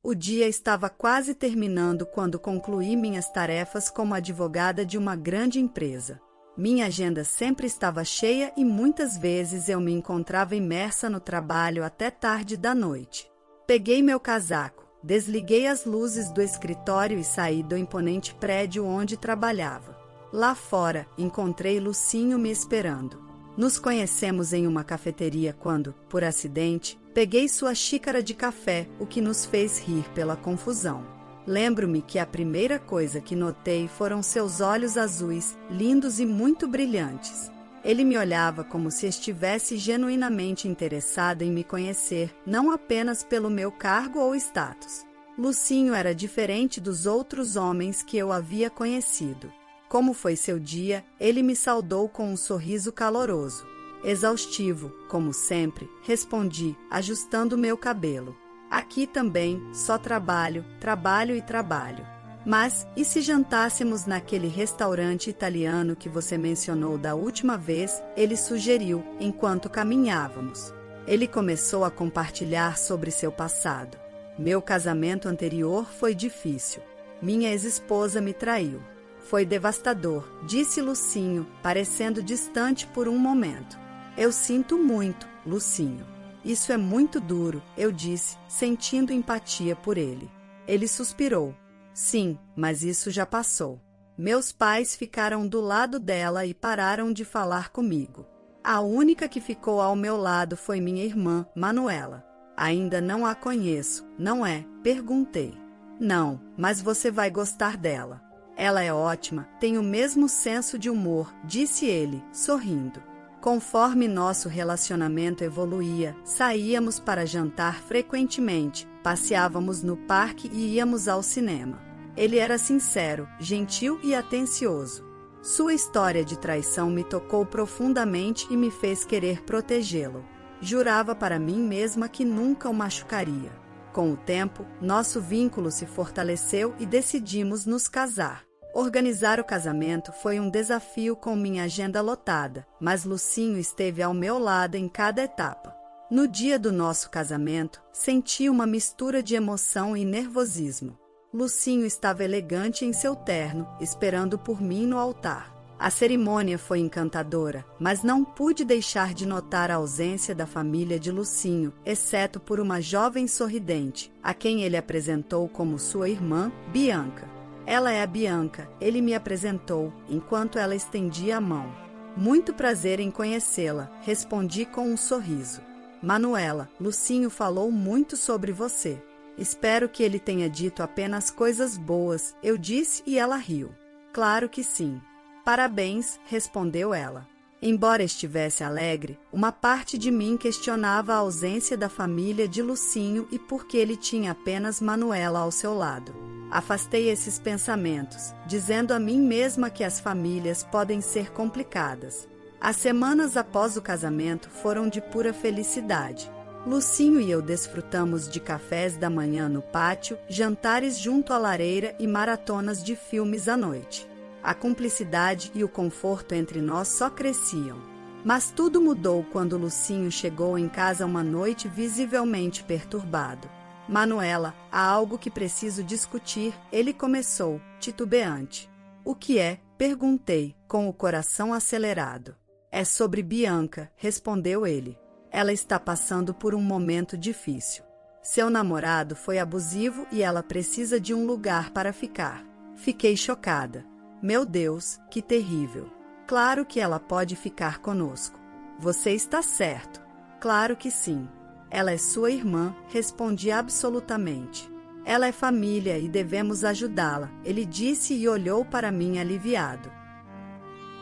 O dia estava quase terminando quando concluí minhas tarefas como advogada de uma grande empresa. Minha agenda sempre estava cheia e muitas vezes eu me encontrava imersa no trabalho até tarde da noite. Peguei meu casaco, desliguei as luzes do escritório e saí do imponente prédio onde trabalhava. Lá fora, encontrei Lucinho me esperando. Nos conhecemos em uma cafeteria quando, por acidente, peguei sua xícara de café, o que nos fez rir pela confusão. Lembro-me que a primeira coisa que notei foram seus olhos azuis, lindos e muito brilhantes. Ele me olhava como se estivesse genuinamente interessado em me conhecer, não apenas pelo meu cargo ou status. Lucinho era diferente dos outros homens que eu havia conhecido. Como foi seu dia, ele me saudou com um sorriso caloroso. Exaustivo, como sempre, respondi, ajustando meu cabelo. Aqui também, só trabalho, trabalho e trabalho. Mas, e se jantássemos naquele restaurante italiano que você mencionou da última vez? Ele sugeriu, enquanto caminhávamos. Ele começou a compartilhar sobre seu passado. Meu casamento anterior foi difícil. Minha ex-esposa me traiu. Foi devastador, disse Lucinho, parecendo distante por um momento. Eu sinto muito, Lucinho. Isso é muito duro, eu disse, sentindo empatia por ele. Ele suspirou. Sim, mas isso já passou. Meus pais ficaram do lado dela e pararam de falar comigo. A única que ficou ao meu lado foi minha irmã, Manuela. Ainda não a conheço, não é? Perguntei. Não, mas você vai gostar dela. Ela é ótima, tem o mesmo senso de humor, disse ele, sorrindo. Conforme nosso relacionamento evoluía, saíamos para jantar frequentemente, passeávamos no parque e íamos ao cinema. Ele era sincero, gentil e atencioso. Sua história de traição me tocou profundamente e me fez querer protegê-lo. Jurava para mim mesma que nunca o machucaria. Com o tempo, nosso vínculo se fortaleceu e decidimos nos casar. Organizar o casamento foi um desafio com minha agenda lotada, mas Lucinho esteve ao meu lado em cada etapa. No dia do nosso casamento, senti uma mistura de emoção e nervosismo. Lucinho estava elegante em seu terno, esperando por mim no altar. A cerimônia foi encantadora, mas não pude deixar de notar a ausência da família de Lucinho, exceto por uma jovem sorridente, a quem ele apresentou como sua irmã, Bianca. Ela é a Bianca, ele me apresentou, enquanto ela estendia a mão. Muito prazer em conhecê-la, respondi com um sorriso. Manuela, Lucinho falou muito sobre você. Espero que ele tenha dito apenas coisas boas, eu disse e ela riu. Claro que sim. Parabéns, respondeu ela. Embora estivesse alegre, uma parte de mim questionava a ausência da família de Lucinho e por que ele tinha apenas Manuela ao seu lado. Afastei esses pensamentos, dizendo a mim mesma que as famílias podem ser complicadas. As semanas após o casamento foram de pura felicidade. Lucinho e eu desfrutamos de cafés da manhã no pátio, jantares junto à lareira e maratonas de filmes à noite. A cumplicidade e o conforto entre nós só cresciam. Mas tudo mudou quando Lucinho chegou em casa uma noite visivelmente perturbado. Manuela, há algo que preciso discutir, ele começou, titubeante. O que é? Perguntei, com o coração acelerado. É sobre Bianca, respondeu ele. Ela está passando por um momento difícil. Seu namorado foi abusivo e ela precisa de um lugar para ficar. Fiquei chocada. Meu Deus, que terrível. Claro que ela pode ficar conosco. Você está certo. Claro que sim. Ela é sua irmã, respondi absolutamente. Ela é família e devemos ajudá-la, ele disse e olhou para mim aliviado.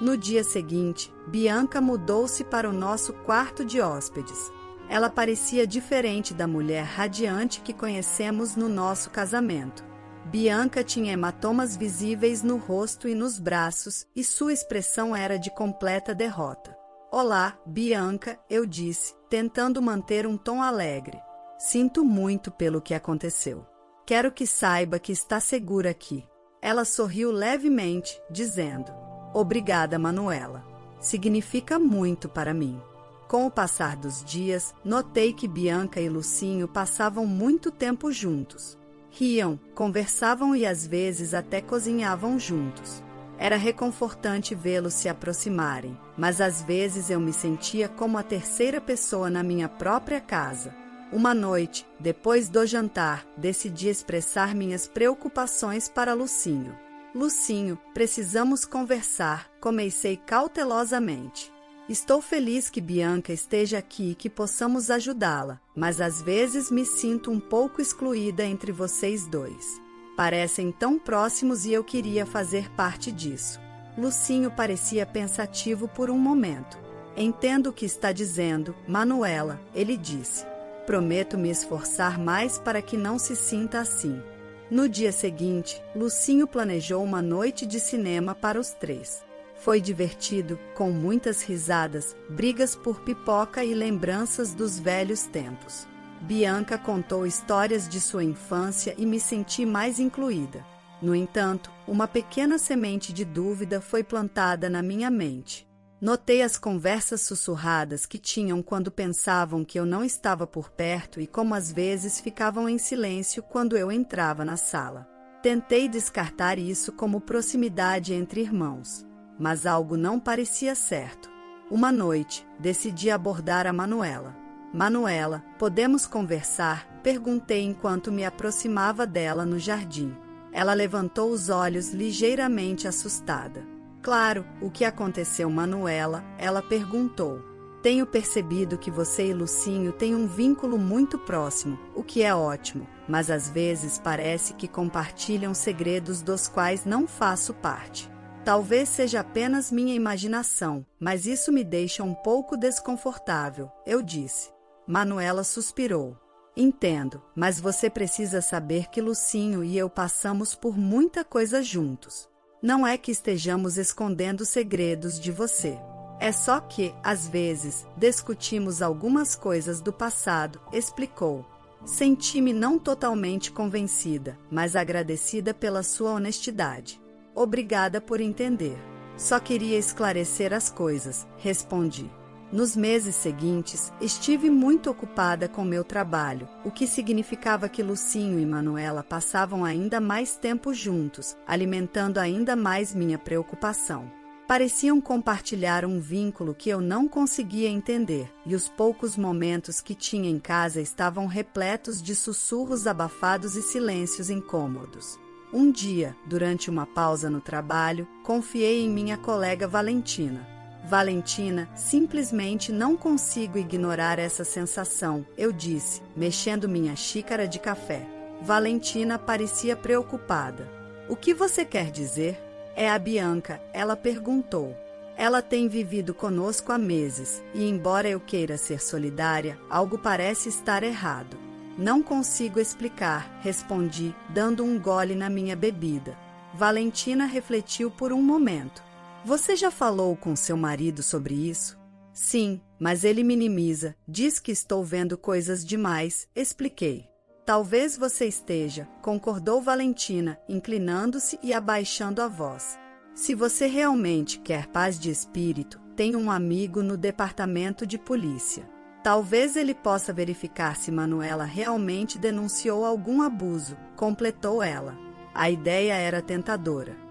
No dia seguinte, Bianca mudou-se para o nosso quarto de hóspedes. Ela parecia diferente da mulher radiante que conhecemos no nosso casamento. Bianca tinha hematomas visíveis no rosto e nos braços, e sua expressão era de completa derrota. Olá, Bianca, eu disse, tentando manter um tom alegre. Sinto muito pelo que aconteceu. Quero que saiba que está segura aqui. Ela sorriu levemente, dizendo, obrigada, Manuela. Significa muito para mim. Com o passar dos dias, notei que Bianca e Lucinho passavam muito tempo juntos. Riam, conversavam e às vezes até cozinhavam juntos. Era reconfortante vê-los se aproximarem, mas às vezes eu me sentia como a terceira pessoa na minha própria casa. Uma noite, depois do jantar, decidi expressar minhas preocupações para Lucinho. Lucinho, precisamos conversar, comecei cautelosamente. Estou feliz que Bianca esteja aqui e que possamos ajudá-la, mas às vezes me sinto um pouco excluída entre vocês dois. Parecem tão próximos e eu queria fazer parte disso. Lucinho parecia pensativo por um momento. Entendo o que está dizendo, Manuela, ele disse. Prometo me esforçar mais para que não se sinta assim. No dia seguinte, Lucinho planejou uma noite de cinema para os três. Foi divertido, com muitas risadas, brigas por pipoca e lembranças dos velhos tempos. Bianca contou histórias de sua infância e me senti mais incluída. No entanto, uma pequena semente de dúvida foi plantada na minha mente. Notei as conversas sussurradas que tinham quando pensavam que eu não estava por perto e como às vezes ficavam em silêncio quando eu entrava na sala. Tentei descartar isso como proximidade entre irmãos, mas algo não parecia certo. Uma noite, decidi abordar a Manuela. Manuela, podemos conversar? Perguntei enquanto me aproximava dela no jardim. Ela levantou os olhos ligeiramente assustada. Claro, o que aconteceu, Manuela? Ela perguntou. Tenho percebido que você e Lucinho têm um vínculo muito próximo, o que é ótimo, mas às vezes parece que compartilham segredos dos quais não faço parte. Talvez seja apenas minha imaginação, mas isso me deixa um pouco desconfortável, eu disse. Manuela suspirou. Entendo, mas você precisa saber que Lucinho e eu passamos por muita coisa juntos. Não é que estejamos escondendo segredos de você. É só que, às vezes, discutimos algumas coisas do passado, explicou. Senti-me não totalmente convencida, mas agradecida pela sua honestidade. Obrigada por entender. Só queria esclarecer as coisas, respondi. Nos meses seguintes, estive muito ocupada com meu trabalho, o que significava que Lucinho e Manuela passavam ainda mais tempo juntos, alimentando ainda mais minha preocupação. Pareciam compartilhar um vínculo que eu não conseguia entender, e os poucos momentos que tinha em casa estavam repletos de sussurros abafados e silêncios incômodos. Um dia, durante uma pausa no trabalho, confiei em minha colega Valentina. Valentina, simplesmente não consigo ignorar essa sensação, eu disse, mexendo minha xícara de café. Valentina parecia preocupada. O que você quer dizer? É a Bianca, ela perguntou. Ela tem vivido conosco há meses, e embora eu queira ser solidária, algo parece estar errado. Não consigo explicar, respondi, dando um gole na minha bebida. Valentina refletiu por um momento. Você já falou com seu marido sobre isso? Sim, mas ele minimiza, diz que estou vendo coisas demais, expliquei. Talvez você esteja, concordou Valentina, inclinando-se e abaixando a voz. Se você realmente quer paz de espírito, tem um amigo no departamento de polícia. Talvez ele possa verificar se Manuela realmente denunciou algum abuso, completou ela. A ideia era tentadora.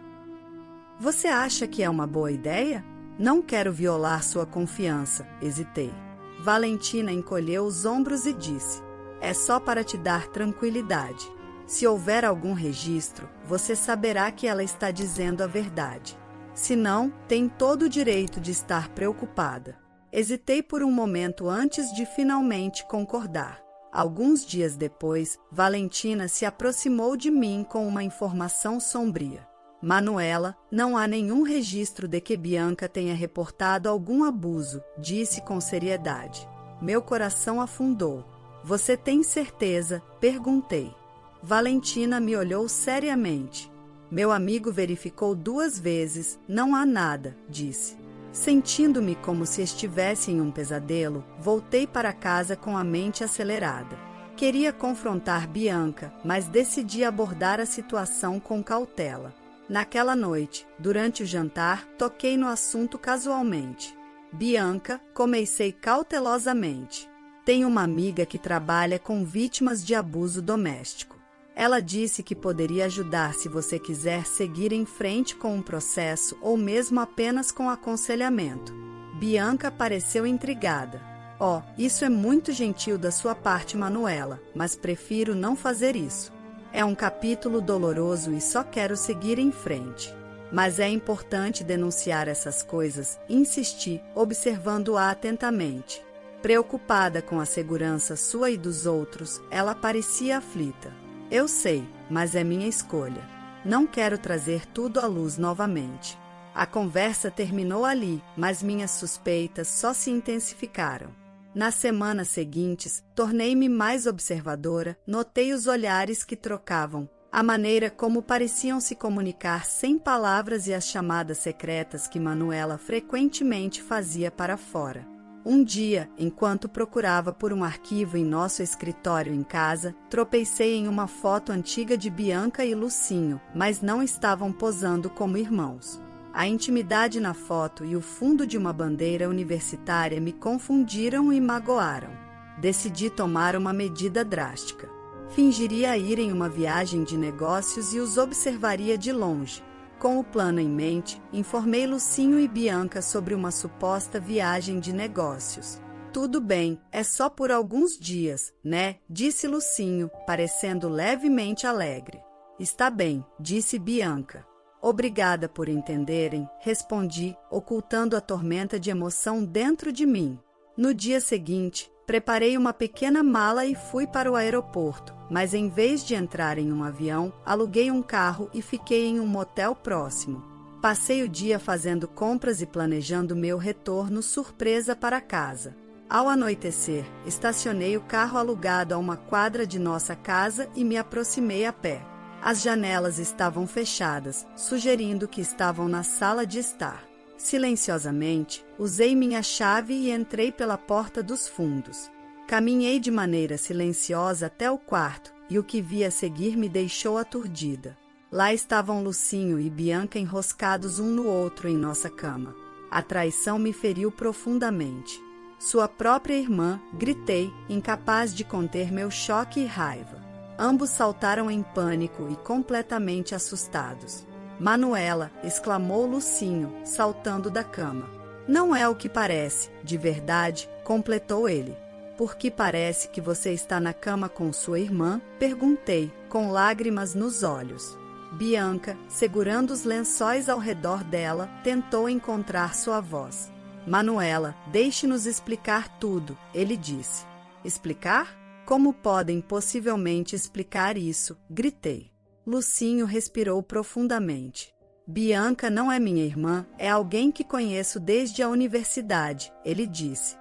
Você acha que é uma boa ideia? Não quero violar sua confiança, hesitei. Valentina encolheu os ombros e disse, é só para te dar tranquilidade. Se houver algum registro, você saberá que ela está dizendo a verdade. Se não, tem todo o direito de estar preocupada. Hesitei por um momento antes de finalmente concordar. Alguns dias depois, Valentina se aproximou de mim com uma informação sombria. Manuela, não há nenhum registro de que Bianca tenha reportado algum abuso, disse com seriedade. Meu coração afundou. Você tem certeza? Perguntei. Valentina me olhou seriamente. Meu amigo verificou 2 vezes. Não há nada, disse. Sentindo-me como se estivesse em um pesadelo, voltei para casa com a mente acelerada. Queria confrontar Bianca, mas decidi abordar a situação com cautela. Naquela noite, durante o jantar, toquei no assunto casualmente. Bianca, comecei cautelosamente. Tenho uma amiga que trabalha com vítimas de abuso doméstico. Ela disse que poderia ajudar se você quiser seguir em frente com um processo ou mesmo apenas com aconselhamento. Bianca pareceu intrigada. Oh, isso é muito gentil da sua parte, Manuela, mas prefiro não fazer isso. É um capítulo doloroso e só quero seguir em frente. Mas é importante denunciar essas coisas, insisti, observando-a atentamente. Preocupada com a segurança sua e dos outros, ela parecia aflita. Eu sei, mas é minha escolha. Não quero trazer tudo à luz novamente. A conversa terminou ali, mas minhas suspeitas só se intensificaram. Nas semanas seguintes, tornei-me mais observadora, notei os olhares que trocavam, a maneira como pareciam se comunicar sem palavras e as chamadas secretas que Manuela frequentemente fazia para fora. Um dia, enquanto procurava por um arquivo em nosso escritório em casa, tropecei em uma foto antiga de Bianca e Lucinho, mas não estavam posando como irmãos. A intimidade na foto e o fundo de uma bandeira universitária me confundiram e magoaram. Decidi tomar uma medida drástica. Fingiria ir em uma viagem de negócios e os observaria de longe. Com o plano em mente, informei Lucinho e Bianca sobre uma suposta viagem de negócios. Tudo bem, é só por alguns dias, né? Disse Lucinho, parecendo levemente alegre. Está bem, disse Bianca. Obrigada por entenderem, respondi, ocultando a tormenta de emoção dentro de mim. No dia seguinte, preparei uma pequena mala e fui para o aeroporto, mas em vez de entrar em um avião, aluguei um carro e fiquei em um motel próximo. Passei o dia fazendo compras e planejando meu retorno surpresa para casa. Ao anoitecer, estacionei o carro alugado a uma quadra de nossa casa e me aproximei a pé. As janelas estavam fechadas, sugerindo que estavam na sala de estar. Silenciosamente, usei minha chave e entrei pela porta dos fundos. Caminhei de maneira silenciosa até o quarto, e o que vi a seguir me deixou aturdida. Lá estavam Lucinho e Bianca enroscados um no outro em nossa cama. A traição me feriu profundamente. Sua própria irmã, gritei, incapaz de conter meu choque e raiva. Ambos saltaram em pânico e completamente assustados. Manuela, exclamou Lucinho, saltando da cama. Não é o que parece, de verdade, completou ele. Por que parece que você está na cama com sua irmã? Perguntei, com lágrimas nos olhos. Bianca, segurando os lençóis ao redor dela, tentou encontrar sua voz. Manuela, deixe-nos explicar tudo, ele disse. Explicar? Como podem possivelmente explicar isso? Gritei. Lucinho respirou profundamente. Bianca não é minha irmã, é alguém que conheço desde a universidade, ele disse.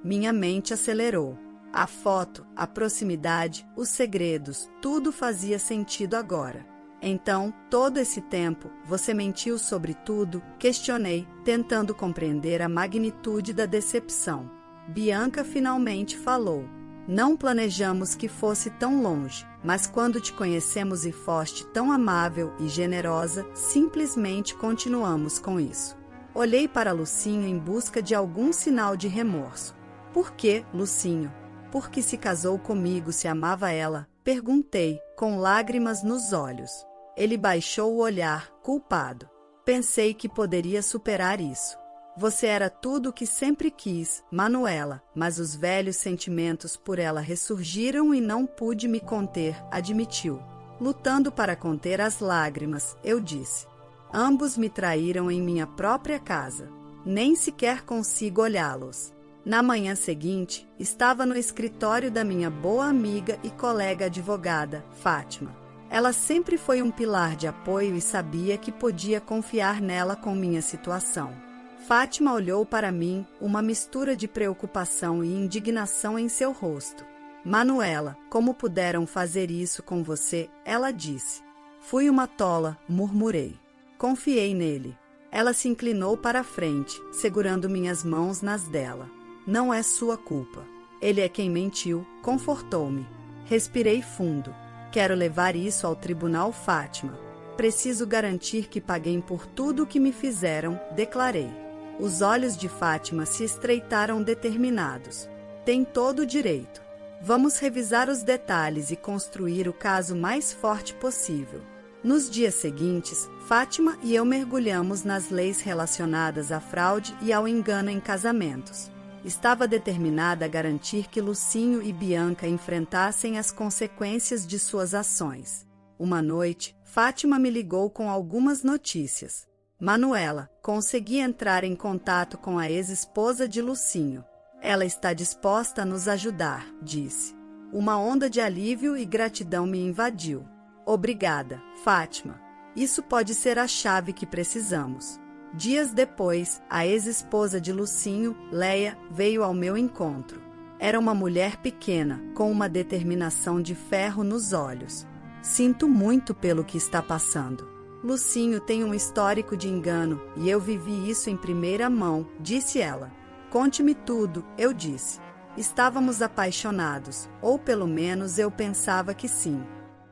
Minha mente acelerou. A foto, a proximidade, os segredos, tudo fazia sentido agora. Então, todo esse tempo, você mentiu sobre tudo? Questionei, tentando compreender a magnitude da decepção. Bianca finalmente falou. Não planejamos que fosse tão longe, mas quando te conhecemos e foste tão amável e generosa, simplesmente continuamos com isso. Olhei para Lucinho em busca de algum sinal de remorso. Por que, Lucinho? Porque se casou comigo, se amava ela? Perguntei, com lágrimas nos olhos. Ele baixou o olhar, culpado. Pensei que poderia superar isso. Você era tudo o que sempre quis, Manuela, mas os velhos sentimentos por ela ressurgiram e não pude me conter, admitiu. Lutando para conter as lágrimas, eu disse. Ambos me traíram em minha própria casa. Nem sequer consigo olhá-los. Na manhã seguinte, estava no escritório da minha boa amiga e colega advogada, Fátima. Ela sempre foi um pilar de apoio e sabia que podia confiar nela com minha situação. Fátima olhou para mim, uma mistura de preocupação e indignação em seu rosto. Manuela, como puderam fazer isso com você? Ela disse. Fui uma tola, murmurei. Confiei nele. Ela se inclinou para a frente, segurando minhas mãos nas dela. Não é sua culpa. Ele é quem mentiu, confortou-me. Respirei fundo. Quero levar isso ao tribunal, Fátima. Preciso garantir que paguei por tudo o que me fizeram, declarei. Os olhos de Fátima se estreitaram determinados. Tem todo o direito. Vamos revisar os detalhes e construir o caso mais forte possível. Nos dias seguintes, Fátima e eu mergulhamos nas leis relacionadas à fraude e ao engano em casamentos. Estava determinada a garantir que Lucinho e Bianca enfrentassem as consequências de suas ações. Uma noite, Fátima me ligou com algumas notícias. Manuela, consegui entrar em contato com a ex-esposa de Lucinho. Ela está disposta a nos ajudar, disse. Uma onda de alívio e gratidão me invadiu. Obrigada, Fátima. Isso pode ser a chave que precisamos. Dias depois, a ex-esposa de Lucinho, Leia, veio ao meu encontro. Era uma mulher pequena, com uma determinação de ferro nos olhos. Sinto muito pelo que está passando. Lucinho tem um histórico de engano e eu vivi isso em primeira mão, disse ela. Conte-me tudo, eu disse. Estávamos apaixonados, ou pelo menos eu pensava que sim.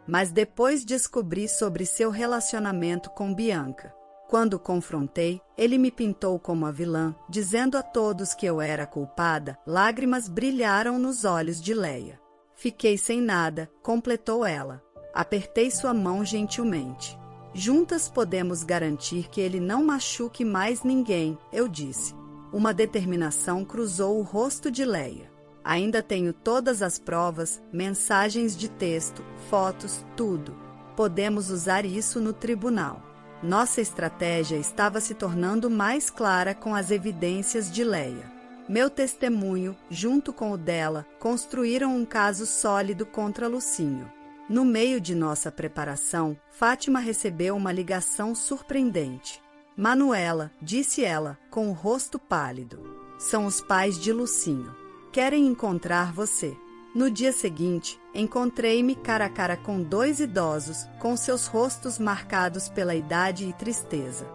Mas depois descobri sobre seu relacionamento com Bianca. Quando o confrontei, ele me pintou como a vilã, dizendo a todos que eu era culpada. Lágrimas brilharam nos olhos de Leia. Fiquei sem nada, completou ela. Apertei sua mão gentilmente. Juntas podemos garantir que ele não machuque mais ninguém, eu disse. Uma determinação cruzou o rosto de Leia. Ainda tenho todas as provas, mensagens de texto, fotos, tudo. Podemos usar isso no tribunal. Nossa estratégia estava se tornando mais clara com as evidências de Leia. Meu testemunho, junto com o dela, construíram um caso sólido contra Lucinho. No meio de nossa preparação, Fátima recebeu uma ligação surpreendente. Manuela, disse ela, com o rosto pálido. São os pais de Lucinho. Querem encontrar você. No dia seguinte, encontrei-me cara a cara com dois idosos, com seus rostos marcados pela idade e tristeza.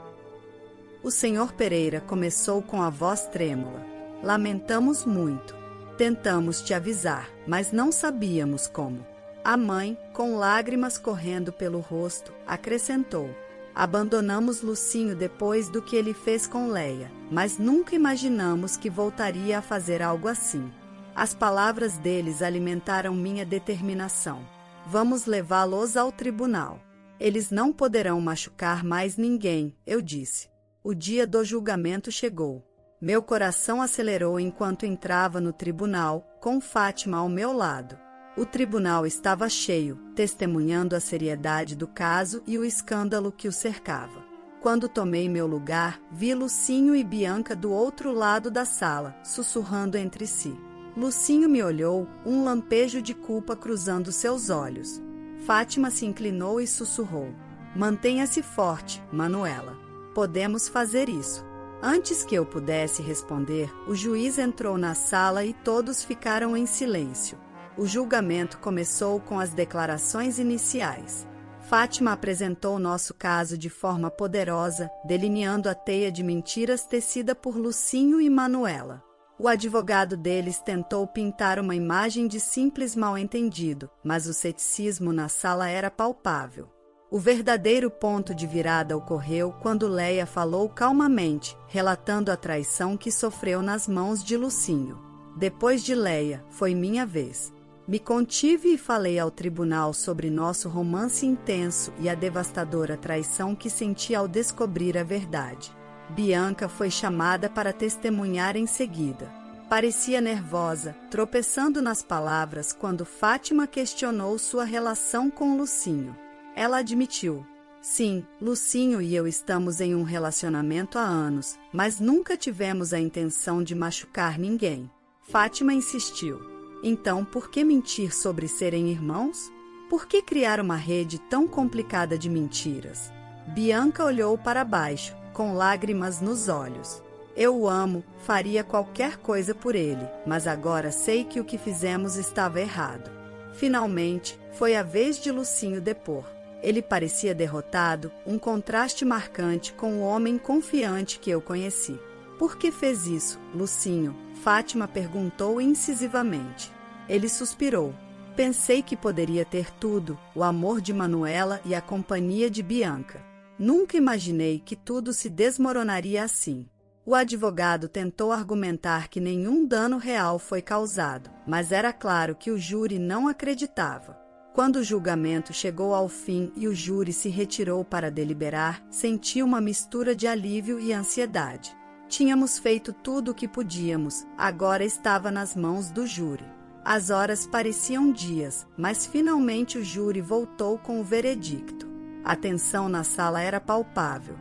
O senhor Pereira começou com a voz trêmula. Lamentamos muito. Tentamos te avisar, mas não sabíamos como. A mãe, com lágrimas correndo pelo rosto, acrescentou. Abandonamos Lucinho depois do que ele fez com Leia, mas nunca imaginamos que voltaria a fazer algo assim. As palavras deles alimentaram minha determinação. Vamos levá-los ao tribunal. Eles não poderão machucar mais ninguém, eu disse. O dia do julgamento chegou. Meu coração acelerou enquanto entrava no tribunal, com Fátima ao meu lado. O tribunal estava cheio, testemunhando a seriedade do caso e o escândalo que o cercava. Quando tomei meu lugar, vi Lucinho e Bianca do outro lado da sala, sussurrando entre si. Lucinho me olhou, um lampejo de culpa cruzando seus olhos. Fátima se inclinou e sussurrou. Mantenha-se forte, Manuela. Podemos fazer isso. Antes que eu pudesse responder, o juiz entrou na sala e todos ficaram em silêncio. O julgamento começou com as declarações iniciais. Fátima apresentou nosso caso de forma poderosa, delineando a teia de mentiras tecida por Lucinho e Manuela. O advogado deles tentou pintar uma imagem de simples mal-entendido, mas o ceticismo na sala era palpável. O verdadeiro ponto de virada ocorreu quando Leia falou calmamente, relatando a traição que sofreu nas mãos de Lucinho. Depois de Leia, foi minha vez. Me contive e falei ao tribunal sobre nosso romance intenso e a devastadora traição que senti ao descobrir a verdade. Bianca foi chamada para testemunhar em seguida. Parecia nervosa, tropeçando nas palavras quando Fátima questionou sua relação com Lucinho. Ela admitiu. Sim, Lucinho e eu estamos em um relacionamento há anos, mas nunca tivemos a intenção de machucar ninguém. Fátima insistiu. Então, por que mentir sobre serem irmãos? Por que criar uma rede tão complicada de mentiras? Bianca olhou para baixo, com lágrimas nos olhos. Eu o amo, faria qualquer coisa por ele, mas agora sei que o que fizemos estava errado. Finalmente, foi a vez de Lucinho depor. Ele parecia derrotado, um contraste marcante com o homem confiante que eu conheci. Por que fez isso, Lucinho? Fátima perguntou incisivamente. Ele suspirou. Pensei que poderia ter tudo, o amor de Manuela e a companhia de Bianca. Nunca imaginei que tudo se desmoronaria assim. O advogado tentou argumentar que nenhum dano real foi causado, mas era claro que o júri não acreditava. Quando o julgamento chegou ao fim e o júri se retirou para deliberar, senti uma mistura de alívio e ansiedade. Tínhamos feito tudo o que podíamos, agora estava nas mãos do júri. As horas pareciam dias, mas finalmente o júri voltou com o veredicto. A tensão na sala era palpável.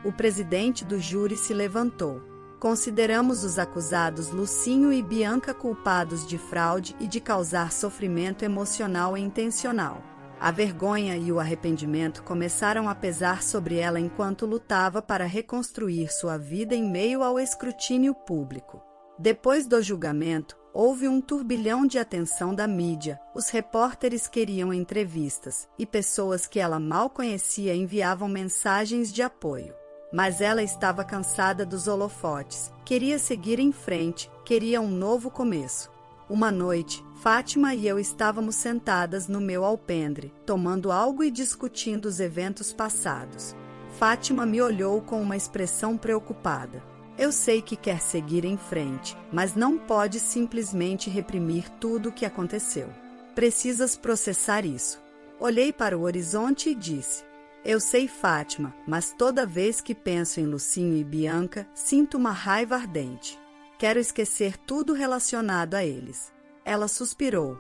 O presidente do júri se levantou. Consideramos os acusados Lucinho e Bianca culpados de fraude e de causar sofrimento emocional e intencional. A vergonha e o arrependimento começaram a pesar sobre ela enquanto lutava para reconstruir sua vida em meio ao escrutínio público. Depois do julgamento, houve um turbilhão de atenção da mídia, os repórteres queriam entrevistas, e pessoas que ela mal conhecia enviavam mensagens de apoio. Mas ela estava cansada dos holofotes, queria seguir em frente, queria um novo começo. Uma noite, Fátima e eu estávamos sentadas no meu alpendre, tomando algo e discutindo os eventos passados. Fátima me olhou com uma expressão preocupada. Eu sei que quer seguir em frente, mas não pode simplesmente reprimir tudo o que aconteceu. Precisas processar isso. Olhei para o horizonte e disse: eu sei, Fátima, mas toda vez que penso em Lucinho e Bianca, sinto uma raiva ardente. Quero esquecer tudo relacionado a eles. Ela suspirou.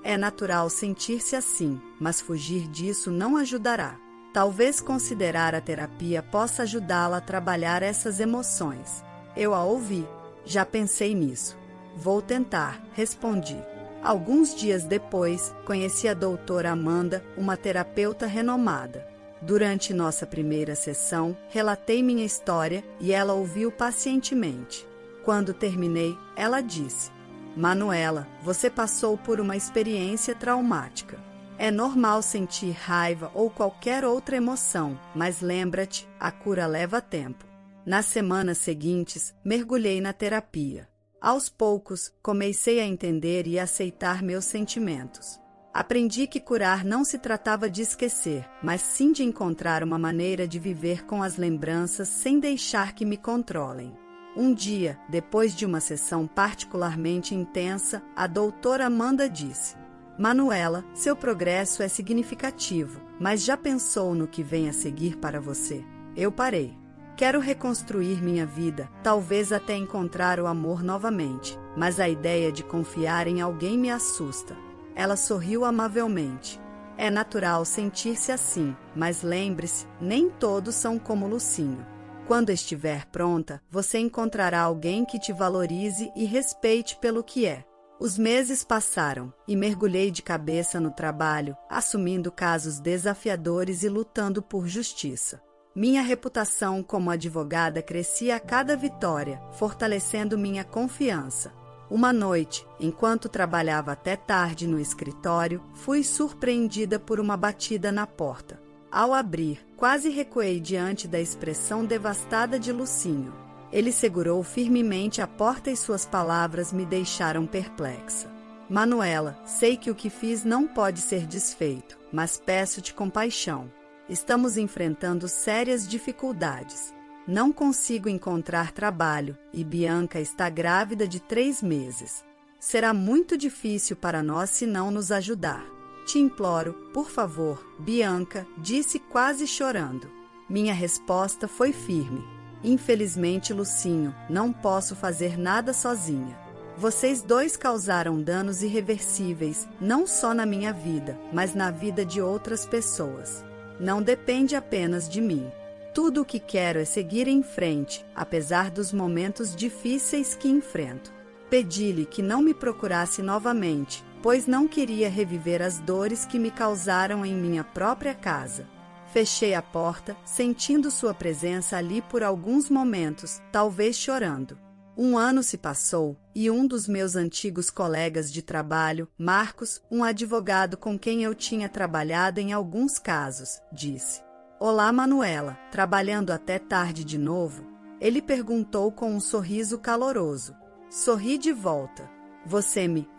É natural sentir-se assim, mas fugir disso não ajudará. Talvez considerar a terapia possa ajudá-la a trabalhar essas emoções. Eu a ouvi. Já pensei nisso. Vou tentar, respondi. Alguns dias depois, conheci a doutora Amanda, uma terapeuta renomada. Durante nossa primeira sessão, relatei minha história e ela ouviu pacientemente. Quando terminei, ela disse: Manuela, você passou por uma experiência traumática. É normal sentir raiva ou qualquer outra emoção, mas lembra-te, a cura leva tempo. Nas semanas seguintes, mergulhei na terapia. Aos poucos, comecei a entender e aceitar meus sentimentos. Aprendi que curar não se tratava de esquecer, mas sim de encontrar uma maneira de viver com as lembranças sem deixar que me controlem. Um dia, depois de uma sessão particularmente intensa, a doutora Amanda disse: Manuela, seu progresso é significativo, mas já pensou no que vem a seguir para você? Eu parei. Quero reconstruir minha vida, talvez até encontrar o amor novamente, mas a ideia de confiar em alguém me assusta. Ela sorriu amavelmente. É natural sentir-se assim, mas lembre-se, nem todos são como Lucinho. Quando estiver pronta, você encontrará alguém que te valorize e respeite pelo que é. Os meses passaram e mergulhei de cabeça no trabalho, assumindo casos desafiadores e lutando por justiça. Minha reputação como advogada crescia a cada vitória, fortalecendo minha confiança. Uma noite, enquanto trabalhava até tarde no escritório, fui surpreendida por uma batida na porta. Ao abrir, quase recuei diante da expressão devastada de Lucinho. Ele segurou firmemente a porta e suas palavras me deixaram perplexa. Manuela, sei que o que fiz não pode ser desfeito, mas peço-te compaixão. Estamos enfrentando sérias dificuldades. Não consigo encontrar trabalho e Bianca está grávida de 3 meses. Será muito difícil para nós se não nos ajudar. Te imploro, por favor, Bianca, disse quase chorando. Minha resposta foi firme. Infelizmente, Lucinho, não posso fazer nada sozinha. Vocês dois causaram danos irreversíveis, não só na minha vida, mas na vida de outras pessoas. Não depende apenas de mim. Tudo o que quero é seguir em frente, apesar dos momentos difíceis que enfrento. Pedi-lhe que não me procurasse novamente, pois não queria reviver as dores que me causaram em minha própria casa. Fechei a porta, sentindo sua presença ali por alguns momentos, talvez chorando. 1 ano se passou e um dos meus antigos colegas de trabalho, Marcos, um advogado com quem eu tinha trabalhado em alguns casos, disse: Olá, Manuela, trabalhando até tarde de novo? Ele perguntou com um sorriso caloroso. Sorri de volta.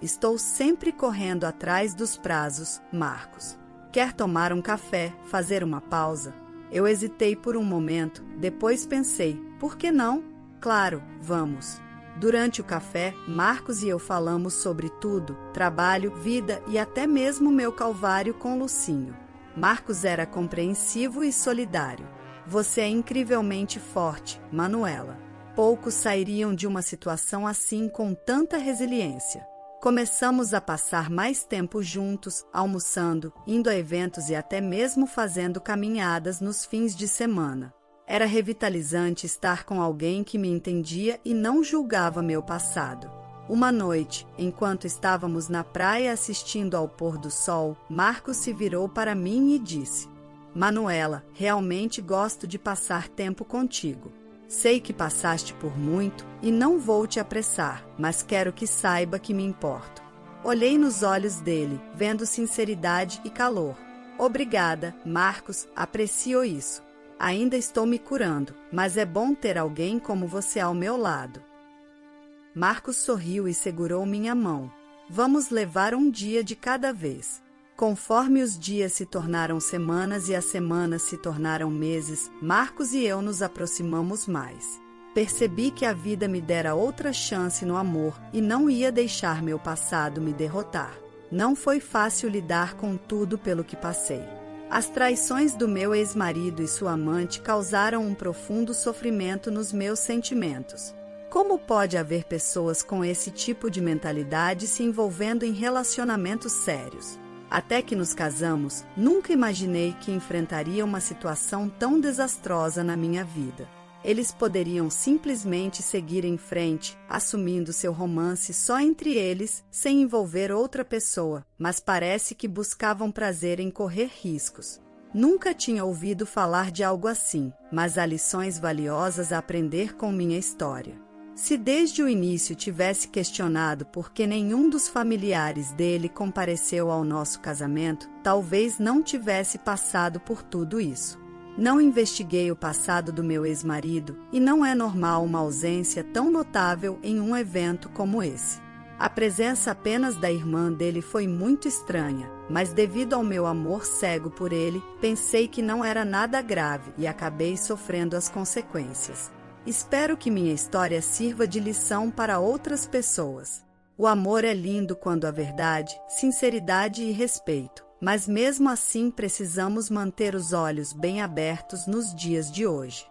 Estou sempre correndo atrás dos prazos, Marcos. Quer tomar um café, fazer uma pausa? Eu hesitei por um momento, depois pensei, por que não? Claro, vamos. Durante o café, Marcos e eu falamos sobre tudo, trabalho, vida e até mesmo meu calvário com Lucinho. Marcos era compreensivo e solidário. Você é incrivelmente forte, Manuela. Poucos sairiam de uma situação assim com tanta resiliência. Começamos a passar mais tempo juntos, almoçando, indo a eventos e até mesmo fazendo caminhadas nos fins de semana. Era revitalizante estar com alguém que me entendia e não julgava meu passado. Uma noite, enquanto estávamos na praia assistindo ao pôr do sol, Marcos se virou para mim e disse: Manuela, realmente gosto de passar tempo contigo. Sei que passaste por muito e não vou te apressar, mas quero que saiba que me importo. Olhei nos olhos dele, vendo sinceridade e calor. Obrigada, Marcos, aprecio isso. Ainda estou me curando, mas é bom ter alguém como você ao meu lado. Marcos sorriu e segurou minha mão. Vamos levar um dia de cada vez. Conforme os dias se tornaram semanas e as semanas se tornaram meses, Marcos e eu nos aproximamos mais. Percebi que a vida me dera outra chance no amor e não ia deixar meu passado me derrotar. Não foi fácil lidar com tudo pelo que passei. As traições do meu ex-marido e sua amante causaram um profundo sofrimento nos meus sentimentos. Como pode haver pessoas com esse tipo de mentalidade se envolvendo em relacionamentos sérios? Até que nos casamos, nunca imaginei que enfrentaria uma situação tão desastrosa na minha vida. Eles poderiam simplesmente seguir em frente, assumindo seu romance só entre eles, sem envolver outra pessoa, mas parece que buscavam prazer em correr riscos. Nunca tinha ouvido falar de algo assim, mas há lições valiosas a aprender com minha história. Se desde o início tivesse questionado por que nenhum dos familiares dele compareceu ao nosso casamento, talvez não tivesse passado por tudo isso. Não investiguei o passado do meu ex-marido e não é normal uma ausência tão notável em um evento como esse. A presença apenas da irmã dele foi muito estranha, mas devido ao meu amor cego por ele, pensei que não era nada grave e acabei sofrendo as consequências. Espero que minha história sirva de lição para outras pessoas. O amor é lindo quando há verdade, sinceridade e respeito, mas mesmo assim precisamos manter os olhos bem abertos nos dias de hoje.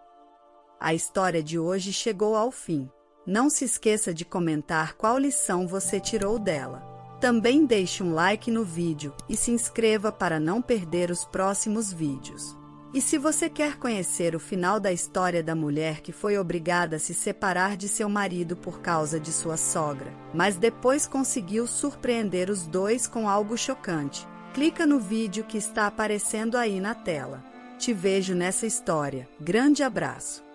A história de hoje chegou ao fim. Não se esqueça de comentar qual lição você tirou dela. Também deixe um like no vídeo e se inscreva para não perder os próximos vídeos. E se você quer conhecer o final da história da mulher que foi obrigada a se separar de seu marido por causa de sua sogra, mas depois conseguiu surpreender os dois com algo chocante, clica no vídeo que está aparecendo aí na tela. Te vejo nessa história. Grande abraço!